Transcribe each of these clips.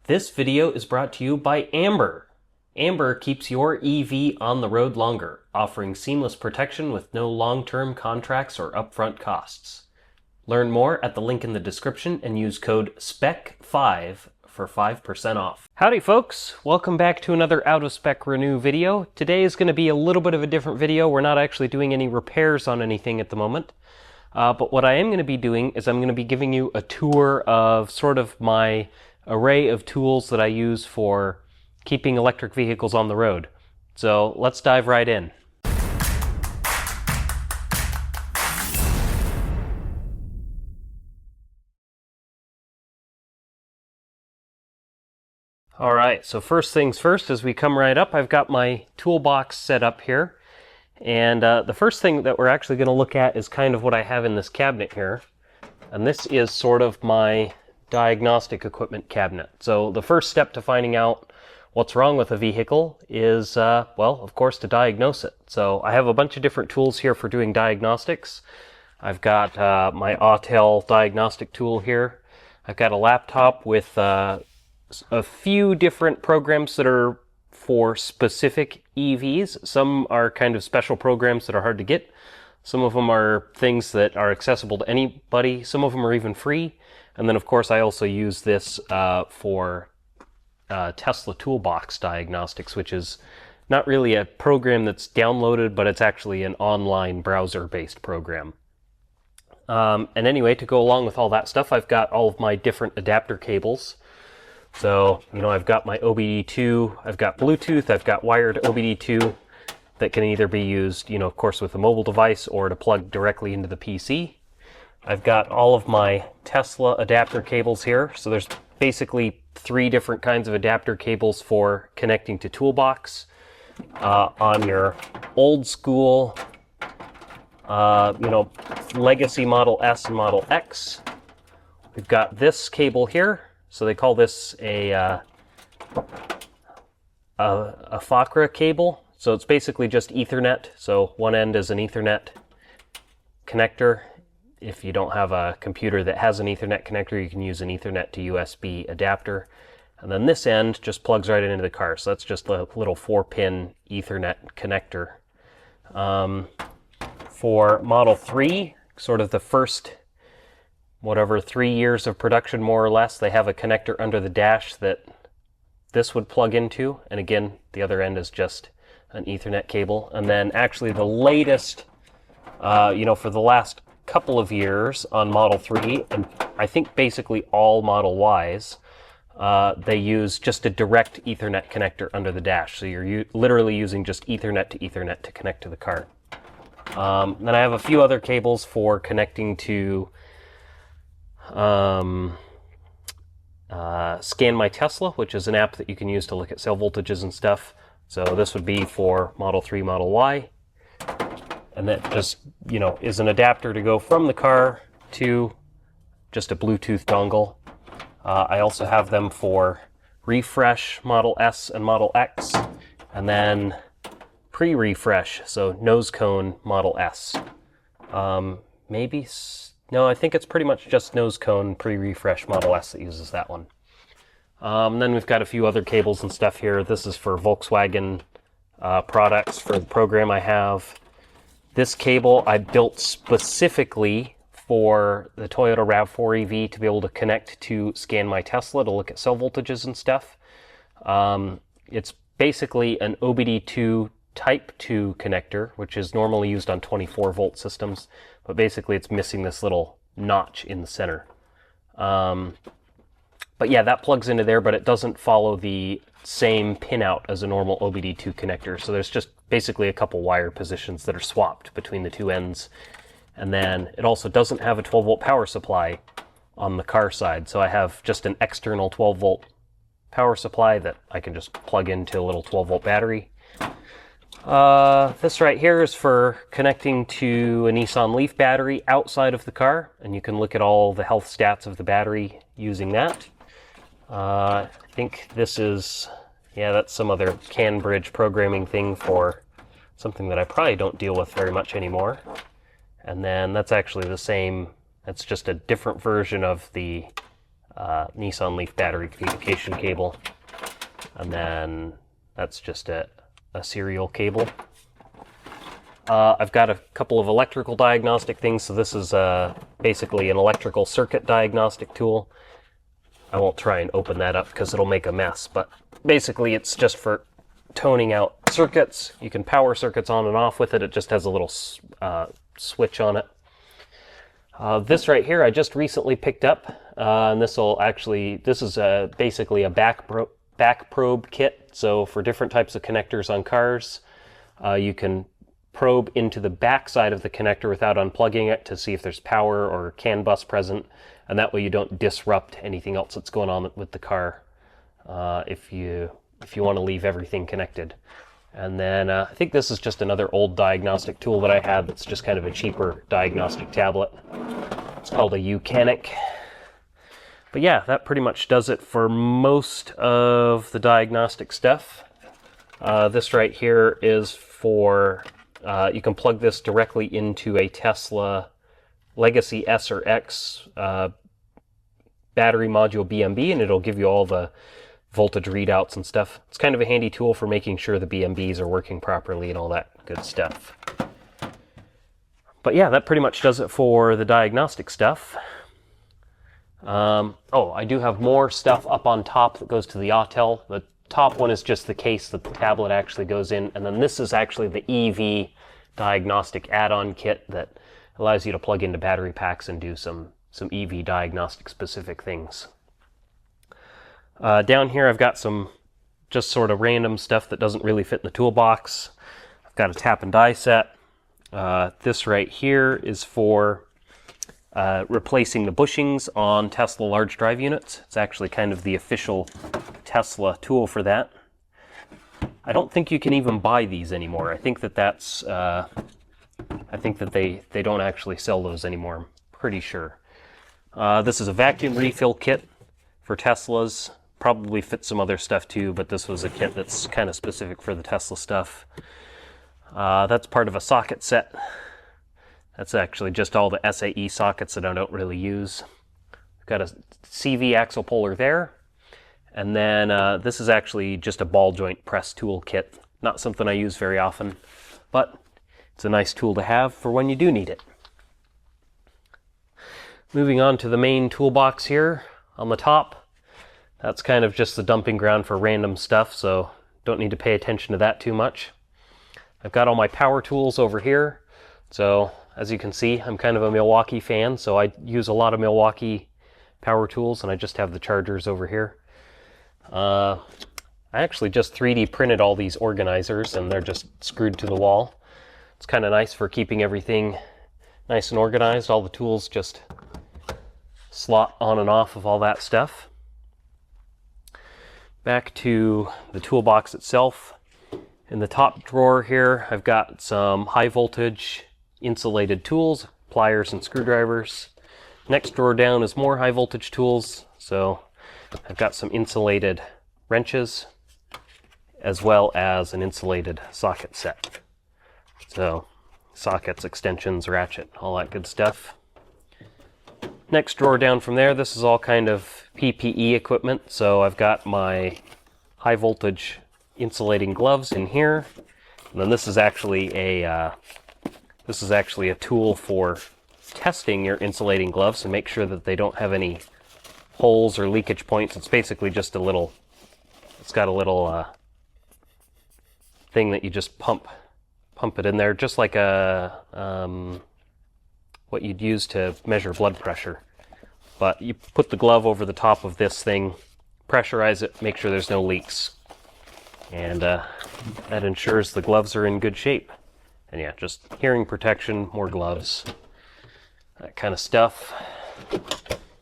This video is brought to you by Amber. Amber keeps your EV on the road longer, offering seamless protection with no long-term contracts or upfront costs. Learn more at the link in the description and use code SPEC5 for 5% off. Howdy folks, welcome back to another Out of Spec Renew video. Today is going to be a little bit of a different video. We're not actually doing any repairs on anything at the moment. But what I am going to be doing is I'm going to be giving you a tour of sort of my array of tools that I use for keeping electric vehicles on the road. So let's dive right in. Alright, so first things first, as we come right up, I've got my toolbox set up here. And the first thing that we're actually going to look at is kind of what I have in this cabinet here. And this is sort of my diagnostic equipment cabinet. So the first step to finding out what's wrong with a vehicle is, well, of course, to diagnose it. So I have a bunch of different tools here for doing diagnostics. I've got my Autel diagnostic tool here. I've got a laptop with a few different programs that are for specific EVs. Some are kind of special programs that are hard to get. Some of them are things that are accessible to anybody. Some of them are even free. And then, of course, I also use this for Tesla Toolbox Diagnostics, which is not really a program that's downloaded, but it's actually an online browser-based program. And anyway, to go along with all that stuff, I've got all of my different adapter cables. So, you know, I've got my OBD2, I've got Bluetooth, I've got wired OBD2 that can either be used, you know, of course, with a mobile device or to plug directly into the PC. I've got all of my Tesla adapter cables here. So there's basically 3 different kinds of adapter cables for connecting to Toolbox. On your old school, you know, legacy Model S and Model X, we've got this cable here. So they call this a FACRA cable. So it's basically just Ethernet. So one end is an Ethernet connector. If you don't have a computer that has an Ethernet connector, you can use an Ethernet to USB adapter. And then this end just plugs right into the car. So that's just a little 4-pin Ethernet connector. For Model 3, sort of the first, 3 years of production more or less, they have a connector under the dash that this would plug into. And again, the other end is just an Ethernet cable. And then actually the latest, you know, for the last couple of years on Model 3, and I think basically all Model Ys, they use just a direct Ethernet connector under the dash. So you're literally using just Ethernet to connect to the car. Then I have a few other cables for connecting to Scan My Tesla, which is an app that you can use to look at cell voltages and stuff. So this would be for Model 3, Model Y. And that just, you know, is an adapter to go from the car to just a Bluetooth dongle. I also have them for refresh Model S and Model X, and then pre-refresh, so nose cone Model S. No, I think it's pretty much just nose cone pre-refresh Model S that uses that one. Then we've got a few other cables and stuff here. This is for Volkswagen products for the program I have. This cable I built specifically for the Toyota RAV4 EV to be able to connect to Scan My Tesla to look at cell voltages and stuff. It's basically an OBD2 Type 2 connector, which is normally used on 24-volt systems, but basically it's missing this little notch in the center. But yeah, that plugs into there, but it doesn't follow the same pinout as a normal OBD2 connector. So there's just basically a couple wire positions that are swapped between the two ends. And then it also doesn't have a 12-volt power supply on the car side. So I have just an external 12-volt power supply that I can just plug into a little 12-volt battery. This right here is for connecting to a Nissan Leaf battery outside of the car, and you can look at all the health stats of the battery using that. I think this is, yeah, that's some other CAN bridge programming thing for something that I probably don't deal with very much anymore. And then that's actually the same, that's just a different version of the Nissan Leaf battery communication cable. And then that's just a serial cable. I've got a couple of electrical diagnostic things, so this is basically an electrical circuit diagnostic tool. I won't try and open that up because it'll make a mess, but basically it's just for toning out circuits. You can power circuits on and off with it. It just has a little switch on it. This right here I just recently picked up, and this is basically a back probe kit. So for different types of connectors on cars, you can probe into the back side of the connector without unplugging it to see if there's power or CAN bus present, and that way you don't disrupt anything else that's going on with the car if you want to leave everything connected. And then I think this is just another old diagnostic tool that I had that's just kind of a cheaper diagnostic tablet. It's called a Eucanic. But yeah, that pretty much does it for most of the diagnostic stuff. This right here is for, you can plug this directly into a Tesla Legacy S or X battery module BMB, and it'll give you all the voltage readouts and stuff. It's kind of a handy tool for making sure the BMBs are working properly and all that good stuff. But yeah, that pretty much does it for the diagnostic stuff. Oh, I do have more stuff up on top that goes to the Autel. The top one is just the case that the tablet actually goes in, and then this is actually the EV diagnostic add-on kit that allows you to plug into battery packs and do some EV diagnostic specific things. Down here I've got some just sort of random stuff that doesn't really fit in the toolbox. I've got a tap and die set. This right here is for replacing the bushings on Tesla large drive units. It's actually kind of the official Tesla tool for that. I don't think you can even buy these anymore. I think that they don't actually sell those anymore. I'm pretty sure. This is a vacuum refill kit for Teslas. Probably fits some other stuff too, but this was a kit that's kind of specific for the Tesla stuff. That's part of a socket set. That's actually just all the SAE sockets that I don't really use. I've got a CV axle puller there. And then this is actually just a ball joint press tool kit. Not something I use very often, but it's a nice tool to have for when you do need it. Moving on to the main toolbox here on the top. That's kind of just the dumping ground for random stuff, so don't need to pay attention to that too much. I've got all my power tools over here. So as you can see, I'm kind of a Milwaukee fan, so I use a lot of Milwaukee power tools, and I just have the chargers over here. I actually just 3D printed all these organizers, and they're just screwed to the wall. It's kind of nice for keeping everything nice and organized. All the tools just slot on and off of all that stuff. Back to the toolbox itself. In the top drawer here, I've got some high voltage insulated tools, pliers and screwdrivers. Next drawer down is more high voltage tools. So I've got some insulated wrenches as well as an insulated socket set. So sockets, extensions, ratchet, all that good stuff. Next drawer down from there, this is all kind of PPE equipment. So I've got my high voltage insulating gloves in here. And then this is actually a tool for testing your insulating gloves to make sure that they don't have any holes or leakage points. It's basically just it's got a little thing that you just pump it in there, just like what you'd use to measure blood pressure. But you put the glove over the top of this thing, pressurize it, make sure there's no leaks. And that ensures the gloves are in good shape. And yeah, just hearing protection, more gloves, that kind of stuff.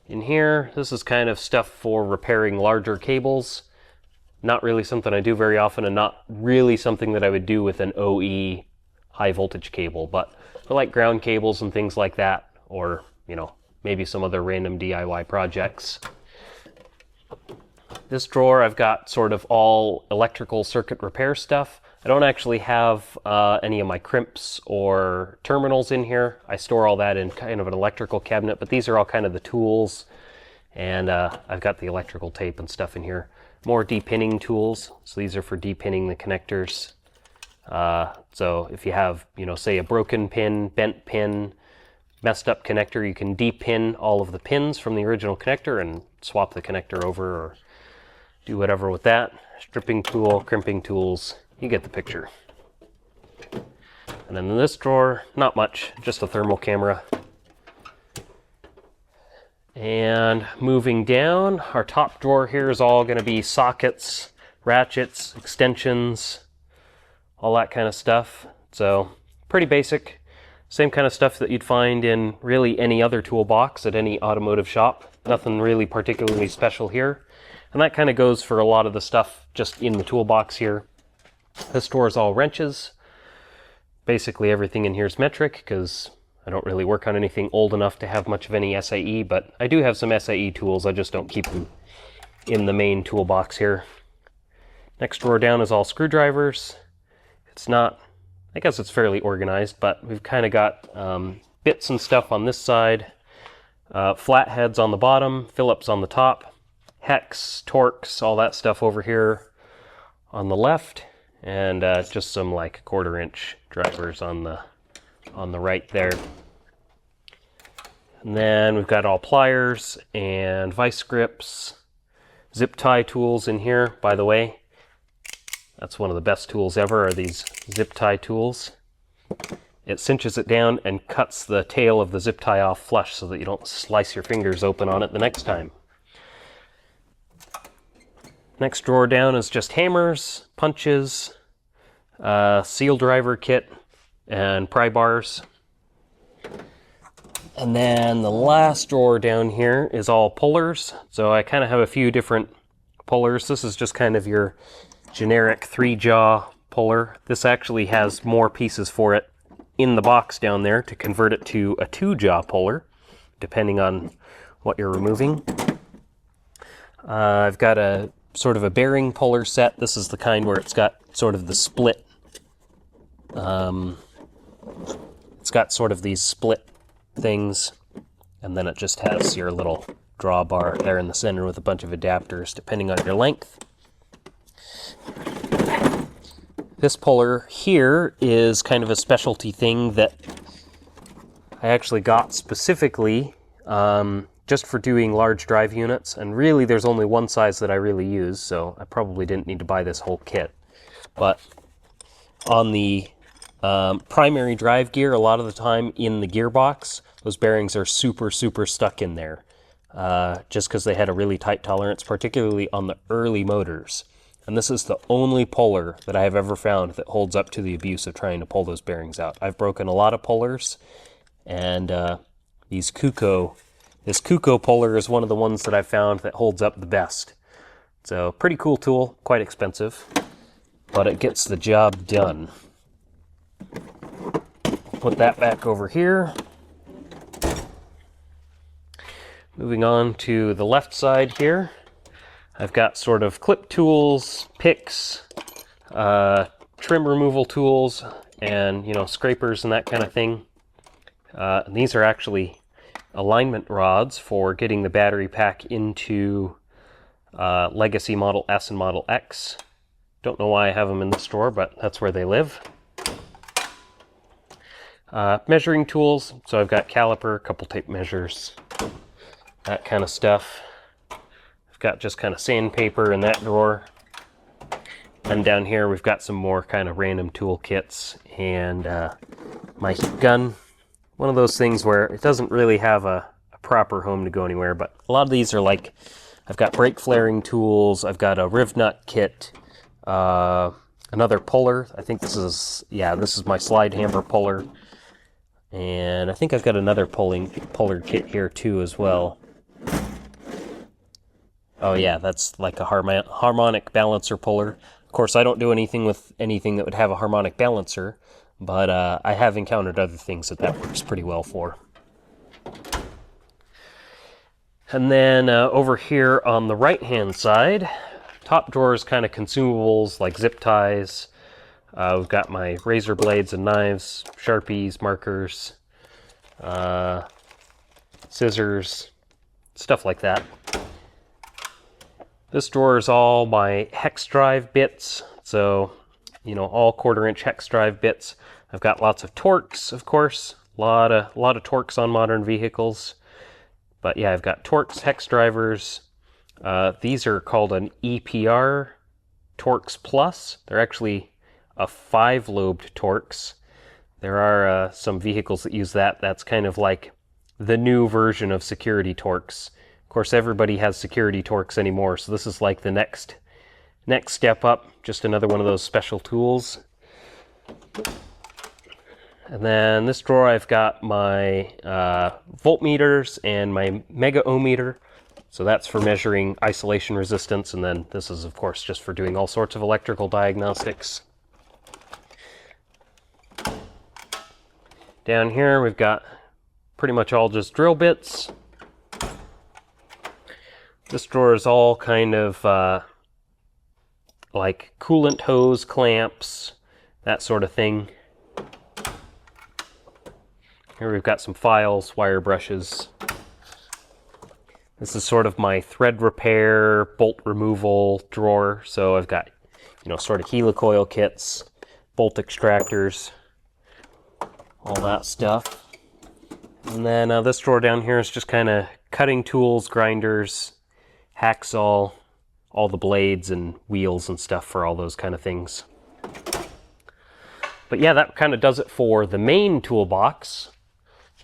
In here, this is kind of stuff for repairing larger cables. Not really something I do very often, and not really something that I would do with an OE high voltage cable, but for like ground cables and things like that, or maybe some other random DIY projects. This drawer, I've got sort of all electrical circuit repair stuff. I don't actually have any of my crimps or terminals in here. I store all that in kind of an electrical cabinet, but these are all kind of the tools And I've got the electrical tape and stuff in here. More depinning tools. So these are for depinning the connectors. So if you have, say a broken pin, bent pin, messed up connector, you can depin all of the pins from the original connector and swap the connector over or do whatever with that. Stripping tool, crimping tools, you get the picture. And then in this drawer, not much, just a thermal camera. And moving down, our top drawer here is all going to be sockets, ratchets, extensions, all that kind of stuff. So pretty basic. Same kind of stuff that you'd find in really any other toolbox at any automotive shop. Nothing really particularly special here. And that kind of goes for a lot of the stuff just in the toolbox here. This drawer is all wrenches. Basically everything in here is metric because I don't really work on anything old enough to have much of any SAE, but I do have some SAE tools. I just don't keep them in the main toolbox here. Next drawer down is all screwdrivers. It's not, I guess it's fairly organized, but we've kind of got bits and stuff on this side, flatheads on the bottom, Phillips on the top, hex, Torx, all that stuff over here on the left, and just some like 1/4 inch drivers on the right there. And then we've got all pliers and vice grips, zip tie tools in here, by the way. That's one of the best tools ever, are these zip tie tools. It cinches it down and cuts the tail of the zip tie off flush so that you don't slice your fingers open on it the next time. Next drawer down is just hammers, punches, seal driver kit, and pry bars. And then the last drawer down here is all pullers. So I kind of have a few different pullers. This is just kind of your generic 3-jaw puller. This actually has more pieces for it in the box down there to convert it to a 2-jaw puller, depending on what you're removing. I've got a sort of a bearing puller set. This is the kind where it's got sort of the split. It's got sort of these split things, and then it just has your little drawbar there in the center with a bunch of adapters depending on your length. This puller here is kind of a specialty thing that I actually got specifically just for doing large drive units, and really there's only one size that I really use, so I probably didn't need to buy this whole kit. But on the primary drive gear, a lot of the time in the gearbox, those bearings are super stuck in there, just because they had a really tight tolerance, particularly on the early motors. And this is the only puller that I have ever found that holds up to the abuse of trying to pull those bearings out. I've broken a lot of pullers, and this Kuko puller is one of the ones that I've found that holds up the best. So pretty cool tool, quite expensive, but it gets the job done. Put that back over here. Moving on to the left side here, I've got sort of clip tools, picks, trim removal tools, and scrapers and that kind of thing. And these are actually alignment rods for getting the battery pack into Legacy Model S and Model X. Don't know why I have them in this drawer, but that's where they live. Measuring tools, so I've got caliper, a couple tape measures, that kind of stuff. I've got just kind of sandpaper in that drawer. And down here we've got some more kind of random tool kits and my heat gun. One of those things where it doesn't really have a proper home to go anywhere, but a lot of these are like, I've got brake flaring tools, I've got a riv nut kit, another puller. I think this is my slide hammer puller. And I think I've got another puller kit here too as well. Oh yeah, that's like a harmonic balancer puller. Of course, I don't do anything with anything that would have a harmonic balancer, but I have encountered other things that works pretty well for. And then over here on the right-hand side, top drawer is kind of consumables like zip ties. We've got my razor blades and knives, Sharpies, markers, scissors, stuff like that. This drawer is all my hex drive bits, so, you know, all 1/4-inch hex drive bits. I've got lots of Torx, of course, a lot of Torx on modern vehicles. But yeah, I've got Torx hex drivers. These are called an EPR Torx Plus. They're actually a 5-lobed Torx. There are some vehicles that use that. That's kind of like the new version of security Torx. Of course, everybody has security Torx anymore, so this is like the next step up, just another one of those special tools. And then this drawer, I've got my voltmeters and my mega ohm meter. So that's for measuring isolation resistance, and then this is, of course, just for doing all sorts of electrical diagnostics. Down here, we've got pretty much all just drill bits. This drawer is all kind of like coolant hose clamps, that sort of thing. Here we've got some files, wire brushes. This is sort of my thread repair, bolt removal drawer. So I've got, you know, sort of helicoil kits, bolt extractors, all that stuff. And then this drawer down here is just kind of cutting tools, grinders, hacksaw, all the blades and wheels and stuff for all those kind of things. But yeah, that kind of does it for the main toolbox.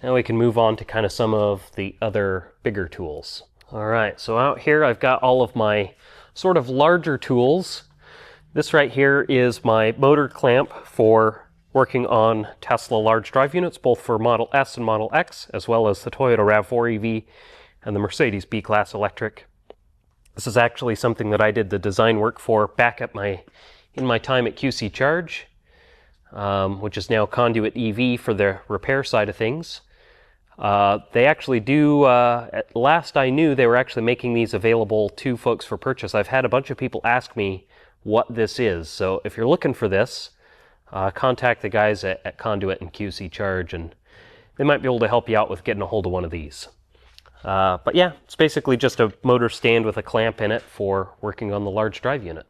Now we can move on to kind of some of the other bigger tools. All right, so out here I've got all of my sort of larger tools. This right here is my motor clamp for working on Tesla large drive units, both for Model S and Model X, as well as the Toyota RAV4 EV and the Mercedes B-Class electric. This is actually something that I did the design work for back at in my time at QC Charge, which is now Conduit EV for the repair side of things. They actually do, at last I knew, they were actually making these available to folks for purchase. I've had a bunch of people ask me what this is. So if you're looking for this, contact the guys at Conduit and QC Charge, and they might be able to help you out with getting a hold of one of these. But yeah, it's basically just a motor stand with a clamp in it for working on the large drive unit.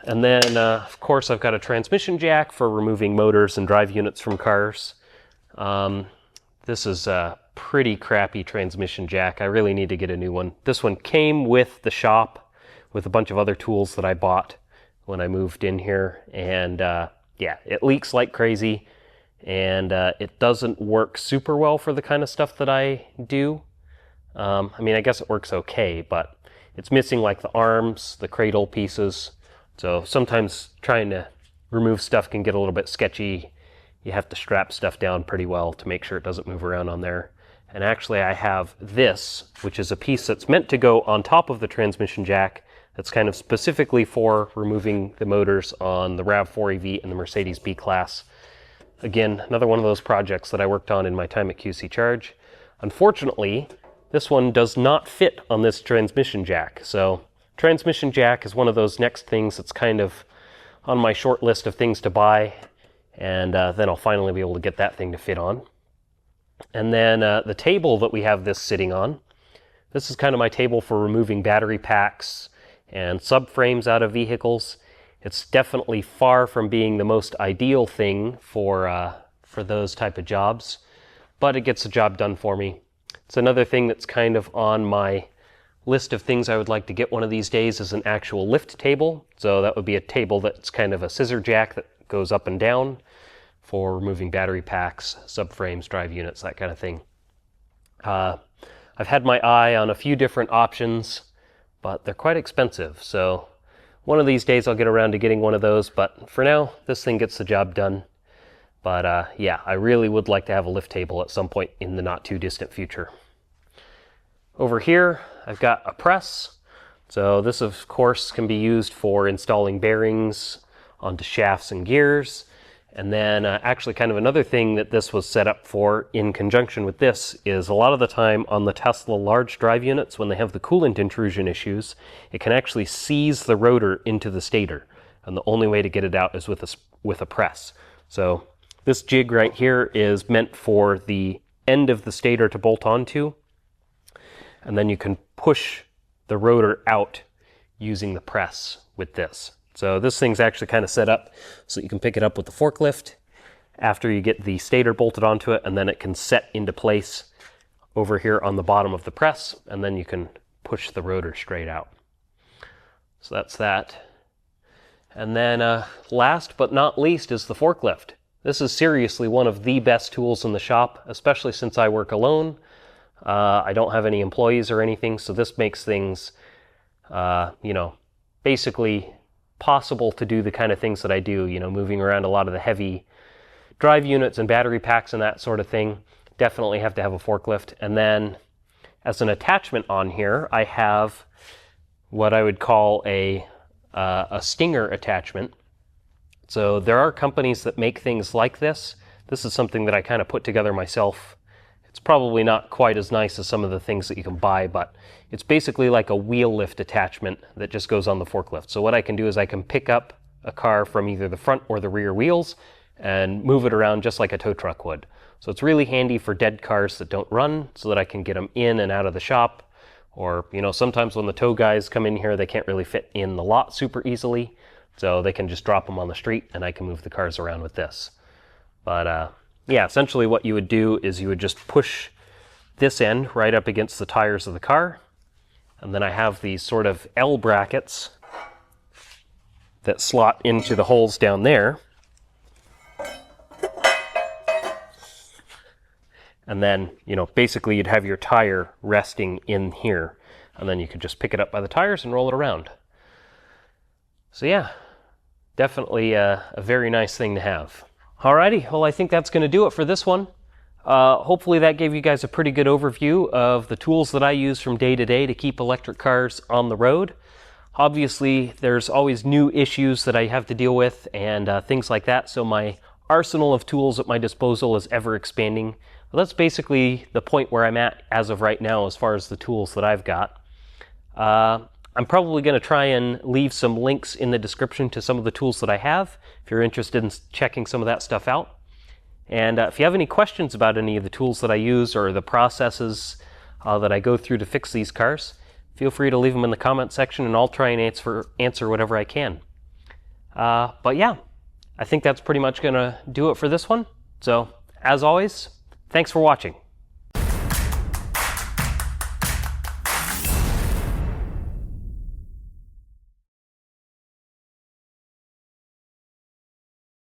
And then, of course, I've got a transmission jack for removing motors and drive units from cars. This is a pretty crappy transmission jack. I really need to get a new one. This one came with the shop with a bunch of other tools that I bought when I moved in here. And yeah, it leaks like crazy, and it doesn't work super well for the kind of stuff that I do. I mean, I guess it works okay, but it's missing like the arms, the cradle pieces. So sometimes trying to remove stuff can get a little bit sketchy. You have to strap stuff down pretty well to make sure it doesn't move around on there. And actually I have this, which is a piece that's meant to go on top of the transmission jack. That's kind of specifically for removing the motors on the RAV4 EV and the Mercedes B-Class. Again, another one of those projects that I worked on in my time at QC Charge. Unfortunately, this one does not fit on this transmission jack. So transmission jack is one of those next things that's kind of on my short list of things to buy. And then I'll finally be able to get that thing to fit on. And then the table that we have this sitting on, this is kind of my table for removing battery packs and subframes out of vehicles. It's definitely far from being the most ideal thing for those type of jobs, but it gets the job done for me. It's another thing that's kind of on my list of things I would like to get one of these days is an actual lift table. So that would be a table that's kind of a scissor jack that goes up and down for removing battery packs, subframes, drive units, that kind of thing. I've had my eye on a few different options, but they're quite expensive. So one of these days I'll get around to getting one of those, but for now, this thing gets the job done. But yeah, I really would like to have a lift table at some point in the not too distant future. Over here, I've got a press. So this, of course, can be used for installing bearings onto shafts and gears. And then actually kind of another thing that this was set up for in conjunction with this is a lot of the time on the Tesla large drive units, when they have the coolant intrusion issues, it can actually seize the rotor into the stator. And the only way to get it out is with a press. So this jig right here is meant for the end of the stator to bolt onto. and then you can push the rotor out using the press with this. So this thing's actually kind of set up so that you can pick it up with the forklift after you get the stator bolted onto it, and then it can set into place over here on the bottom of the press, and then you can push the rotor straight out. So that's that. And then last but not least is the forklift. This is seriously one of the best tools in the shop, especially since I work alone. I don't have any employees or anything, so this makes things, basically possible to do the kind of things that I do, moving around a lot of the heavy drive units and battery packs and that sort of thing. Definitely have to have a forklift. And then as an attachment on here, I have what I would call a stinger attachment. So there are companies that make things like this. This is something that I kind of put together myself. It's probably not quite as nice as some of the things that you can buy, but it's basically like a wheel lift attachment that just goes on the forklift. So what I can do is I can pick up a car from either the front or the rear wheels and move it around just like a tow truck would. So it's really handy for dead cars that don't run, so that I can get them in and out of the shop. Or, sometimes when the tow guys come in here, they can't really fit in the lot super easily, so they can just drop them on the street and I can move the cars around with this. But yeah, essentially what you would do is you would just push this end right up against the tires of the car, and then I have these sort of L brackets that slot into the holes down there. And then, basically you'd have your tire resting in here, and then you could just pick it up by the tires and roll it around. So yeah, definitely a very nice thing to have. Alrighty, well, I think that's going to do it for this one. Hopefully that gave you guys a pretty good overview of the tools that I use from day to day to keep electric cars on the road. Obviously, there's always new issues that I have to deal with and things like that, so my arsenal of tools at my disposal is ever expanding. Well, that's basically the point where I'm at as of right now as far as the tools that I've got. I'm probably going to try and leave some links in the description to some of the tools that I have, if you're interested in checking some of that stuff out. And if you have any questions about any of the tools that I use or the processes that I go through to fix these cars, feel free to leave them in the comment section and I'll try and answer whatever I can. But yeah, I think that's pretty much going to do it for this one. So, as always, thanks for watching.